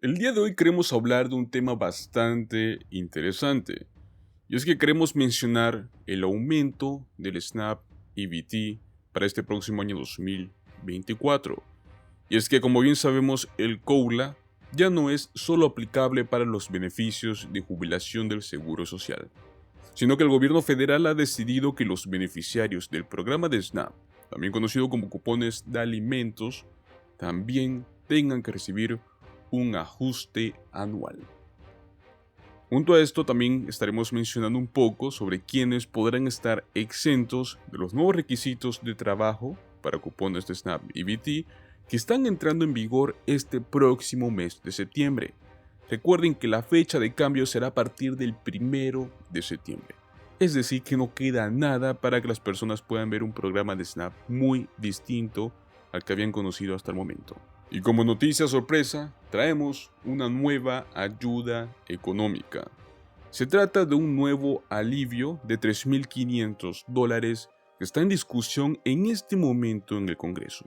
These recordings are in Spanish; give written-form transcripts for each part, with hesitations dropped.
El día de hoy queremos hablar de un tema bastante interesante, y es que queremos mencionar el aumento del SNAP EBT para este próximo año 2024. Y es que, como bien sabemos, el COULA ya no es solo aplicable para los beneficios de jubilación del Seguro Social, sino que el gobierno federal ha decidido que los beneficiarios del programa de SNAP, también conocido como cupones de alimentos, también tengan que recibir un ajuste anual. Junto a esto también estaremos mencionando un poco sobre quiénes podrán estar exentos de los nuevos requisitos de trabajo para cupones de SNAP EBT que están entrando en vigor este próximo mes de septiembre. Recuerden que la fecha de cambio será a partir del 1 de septiembre. Es decir, que no queda nada para que las personas puedan ver un programa de SNAP muy distinto al que habían conocido hasta el momento. Y como noticia sorpresa, traemos una nueva ayuda económica. Se trata de un nuevo alivio de $3.500 que está en discusión en este momento en el Congreso.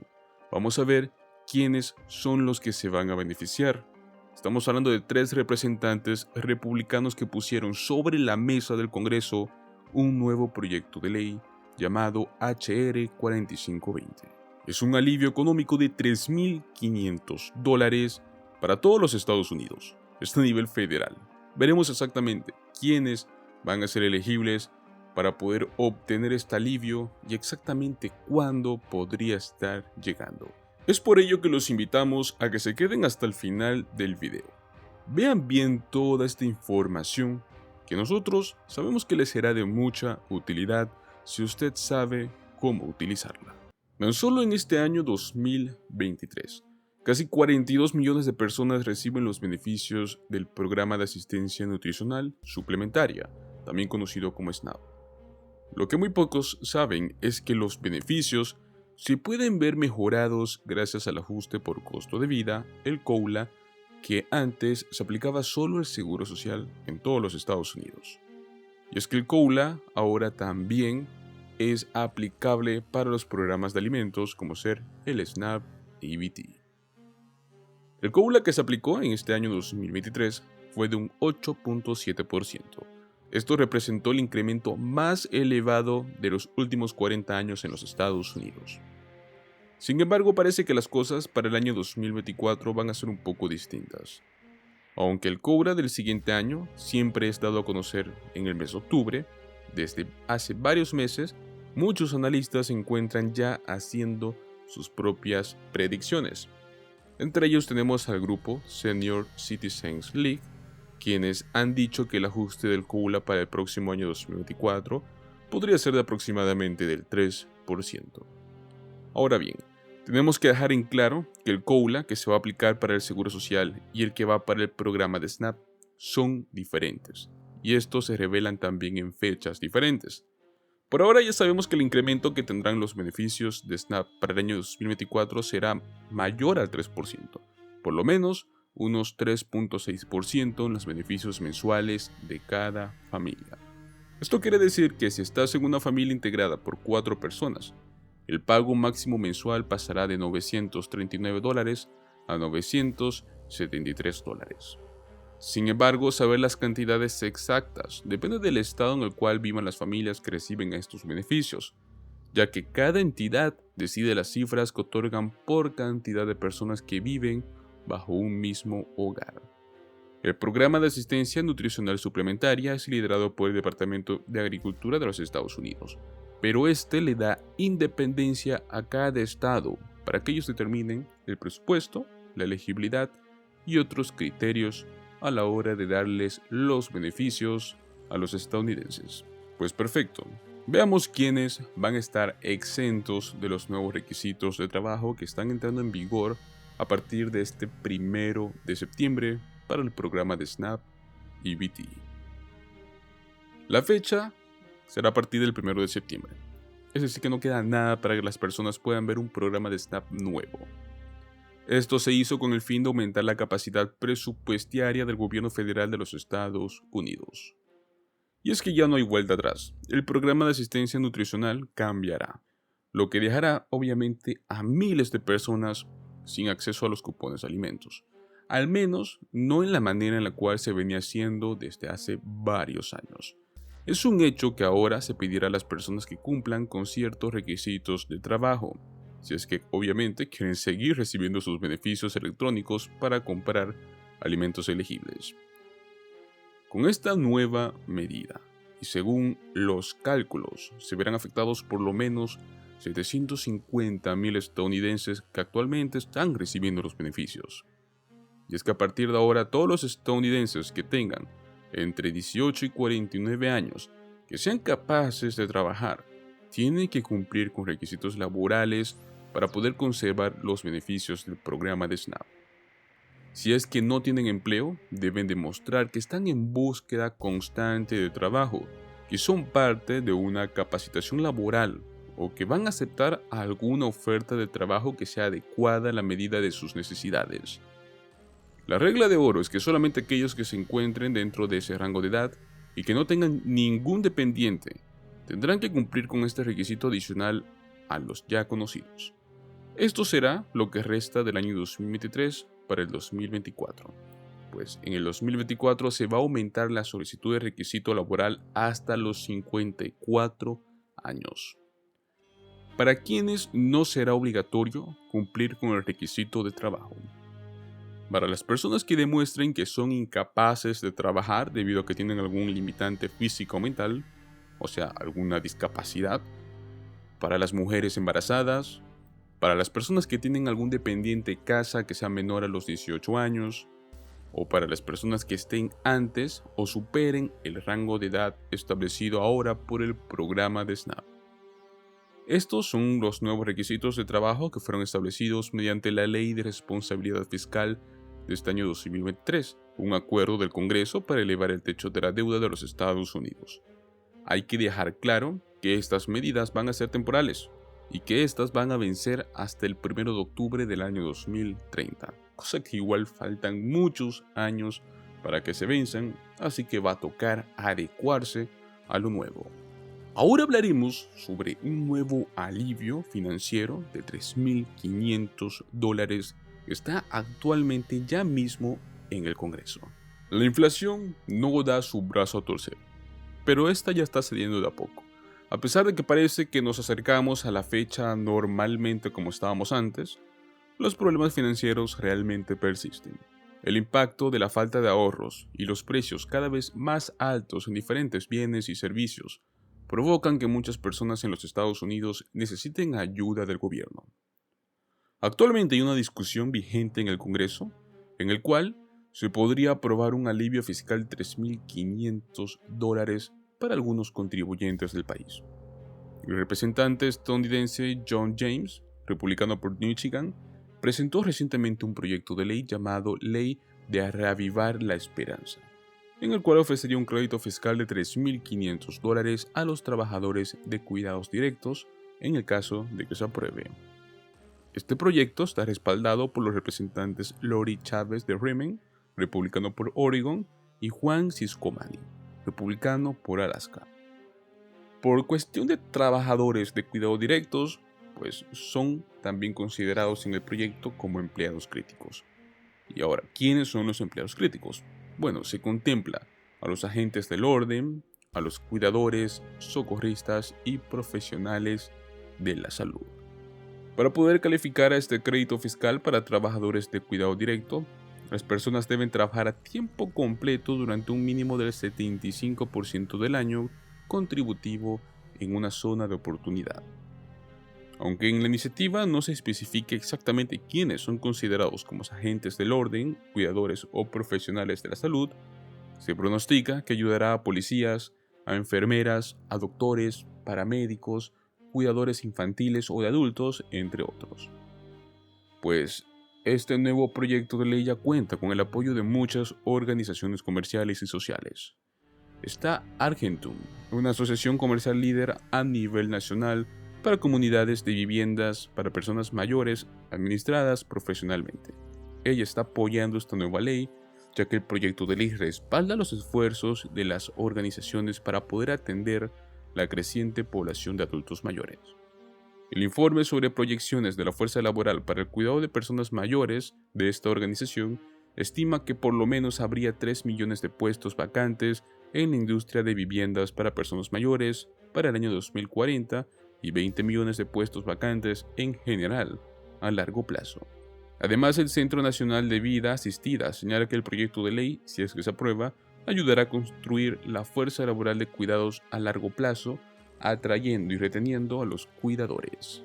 Vamos a ver quiénes son los que se van a beneficiar. Estamos hablando de 3 representantes republicanos que pusieron sobre la mesa del Congreso un nuevo proyecto de ley llamado HR 4520. Es un alivio económico de $3.500 para todos los Estados Unidos. Está a nivel federal. Veremos exactamente quiénes van a ser elegibles para poder obtener este alivio y exactamente cuándo podría estar llegando. Es por ello que los invitamos a que se queden hasta el final del video. Vean bien toda esta información que nosotros sabemos que les será de mucha utilidad si usted sabe cómo utilizarla. Tan solo en este año 2023, casi 42 millones de personas reciben los beneficios del Programa de Asistencia Nutricional Suplementaria, también conocido como SNAP. Lo que muy pocos saben es que los beneficios se pueden ver mejorados gracias al ajuste por costo de vida, el COULA, que antes se aplicaba solo al Seguro Social en todos los Estados Unidos. Y es que el COULA ahora también es aplicable para los programas de alimentos como ser el SNAP EBT. El COULA que se aplicó en este año 2023 fue de un 8.7%. Esto representó el incremento más elevado de los últimos 40 años en los Estados Unidos. Sin embargo, parece que las cosas para el año 2024 van a ser un poco distintas. Aunque el COULA del siguiente año siempre es dado a conocer en el mes de octubre, desde hace varios meses, muchos analistas se encuentran ya haciendo sus propias predicciones. Entre ellos tenemos al grupo Senior Citizens League, quienes han dicho que el ajuste del COULA para el próximo año 2024 podría ser de aproximadamente del 3%. Ahora bien, tenemos que dejar en claro que el COULA que se va a aplicar para el Seguro Social y el que va para el programa de SNAP son diferentes, y estos se revelan también en fechas diferentes. Por ahora ya sabemos que el incremento que tendrán los beneficios de SNAP para el año 2024 será mayor al 3%, por lo menos unos 3.6% en los beneficios mensuales de cada familia. Esto quiere decir que si estás en una familia integrada por 4 personas, el pago máximo mensual pasará de $939 a $973. Sin embargo, saber las cantidades exactas depende del estado en el cual vivan las familias que reciben estos beneficios, ya que cada entidad decide las cifras que otorgan por cantidad de personas que viven bajo un mismo hogar. El programa de asistencia nutricional suplementaria es liderado por el Departamento de Agricultura de los Estados Unidos, pero este le da independencia a cada estado para que ellos determinen el presupuesto, la elegibilidad y otros criterios a la hora de darles los beneficios a los estadounidenses. Pues perfecto, veamos quiénes van a estar exentos de los nuevos requisitos de trabajo que están entrando en vigor a partir de este 1 de septiembre para el programa de SNAP EBT. La fecha será a partir del 1 de septiembre, es decir que no queda nada para que las personas puedan ver un programa de SNAP nuevo. Esto se hizo con el fin de aumentar la capacidad presupuestaria del gobierno federal de los Estados Unidos. Y es que ya no hay vuelta atrás, el programa de asistencia nutricional cambiará, lo que dejará obviamente a miles de personas sin acceso a los cupones de alimentos. al menos no en la manera en la cual se venía haciendo desde hace varios años. Es un hecho que ahora se pedirá a las personas que cumplan con ciertos requisitos de trabajo, si es que obviamente quieren seguir recibiendo sus beneficios electrónicos para comprar alimentos elegibles. Con esta nueva medida, y según los cálculos, se verán afectados por lo menos 750.000 estadounidenses que actualmente están recibiendo los beneficios. Y es que a partir de ahora todos los estadounidenses que tengan entre 18 y 49 años que sean capaces de trabajar tienen que cumplir con requisitos laborales para poder conservar los beneficios del programa de SNAP. Si es que no tienen empleo, deben demostrar que están en búsqueda constante de trabajo, que son parte de una capacitación laboral o que van a aceptar alguna oferta de trabajo que sea adecuada a la medida de sus necesidades. La regla de oro es que solamente aquellos que se encuentren dentro de ese rango de edad y que no tengan ningún dependiente tendrán que cumplir con este requisito adicional a los ya conocidos. Esto será lo que resta del año 2023 para el 2024, pues en el 2024 se va a aumentar la solicitud de requisito laboral hasta los 54 años. Para quienes no será obligatorio cumplir con el requisito de trabajo. Para las personas que demuestren que son incapaces de trabajar debido a que tienen algún limitante físico o mental, o sea, alguna discapacidad. Para las mujeres embarazadas. Para las personas que tienen algún dependiente en casa que sea menor a los 18 años. O para las personas que estén antes o superen el rango de edad establecido ahora por el programa de SNAP. Estos son los nuevos requisitos de trabajo que fueron establecidos mediante la Ley de Responsabilidad Fiscal de este año 2023, un acuerdo del Congreso para elevar el techo de la deuda de los Estados Unidos. Hay que dejar claro que estas medidas van a ser temporales y que estas van a vencer hasta el 1 de octubre del año 2030, cosa que igual faltan muchos años para que se venzan, así que va a tocar adecuarse a lo nuevo. Ahora hablaremos sobre un nuevo alivio financiero de $3.500 que está actualmente ya mismo en el Congreso. La inflación no da su brazo a torcer, pero esta ya está cediendo de a poco. A pesar de que parece que nos acercamos a la fecha normalmente como estábamos antes, los problemas financieros realmente persisten. El impacto de la falta de ahorros y los precios cada vez más altos en diferentes bienes y servicios provocan que muchas personas en los Estados Unidos necesiten ayuda del gobierno. Actualmente hay una discusión vigente en el Congreso, en el cual se podría aprobar un alivio fiscal de $3.500 para algunos contribuyentes del país. El representante estadounidense John James, republicano por Michigan, presentó recientemente un proyecto de ley llamado Ley de Reavivar la Esperanza, en el cual ofrecería un crédito fiscal de $3.500 a los trabajadores de cuidados directos en el caso de que se apruebe. Este proyecto está respaldado por los representantes Lori Chávez de Bremen, republicano por Oregon, y Juan Ciscomani, republicano por Alaska. Por cuestión de trabajadores de cuidados directos, pues son también considerados en el proyecto como empleados críticos. Y ahora, ¿quiénes son los empleados críticos? Bueno, se contempla a los agentes del orden, a los cuidadores, socorristas y profesionales de la salud. Para poder calificar a este crédito fiscal para trabajadores de cuidado directo, las personas deben trabajar a tiempo completo durante un mínimo del 75% del año contributivo en una zona de oportunidad. Aunque en la iniciativa no se especifique exactamente quiénes son considerados como agentes del orden, cuidadores o profesionales de la salud, se pronostica que ayudará a policías, a enfermeras, a doctores, paramédicos, cuidadores infantiles o de adultos, entre otros. Pues este nuevo proyecto de ley ya cuenta con el apoyo de muchas organizaciones comerciales y sociales. Está Argentum, una asociación comercial líder a nivel nacional para comunidades de viviendas para personas mayores administradas profesionalmente. Ella está apoyando esta nueva ley, ya que el proyecto de ley respalda los esfuerzos de las organizaciones para poder atender la creciente población de adultos mayores. El informe sobre proyecciones de la fuerza laboral para el cuidado de personas mayores de esta organización estima que por lo menos habría 3 millones de puestos vacantes en la industria de viviendas para personas mayores para el año 2040 y 20 millones de puestos vacantes en general a largo plazo. Además, el Centro Nacional de Vida Asistida señala que el proyecto de ley, si es que se aprueba, ayudará a construir la fuerza laboral de cuidados a largo plazo, atrayendo y reteniendo a los cuidadores.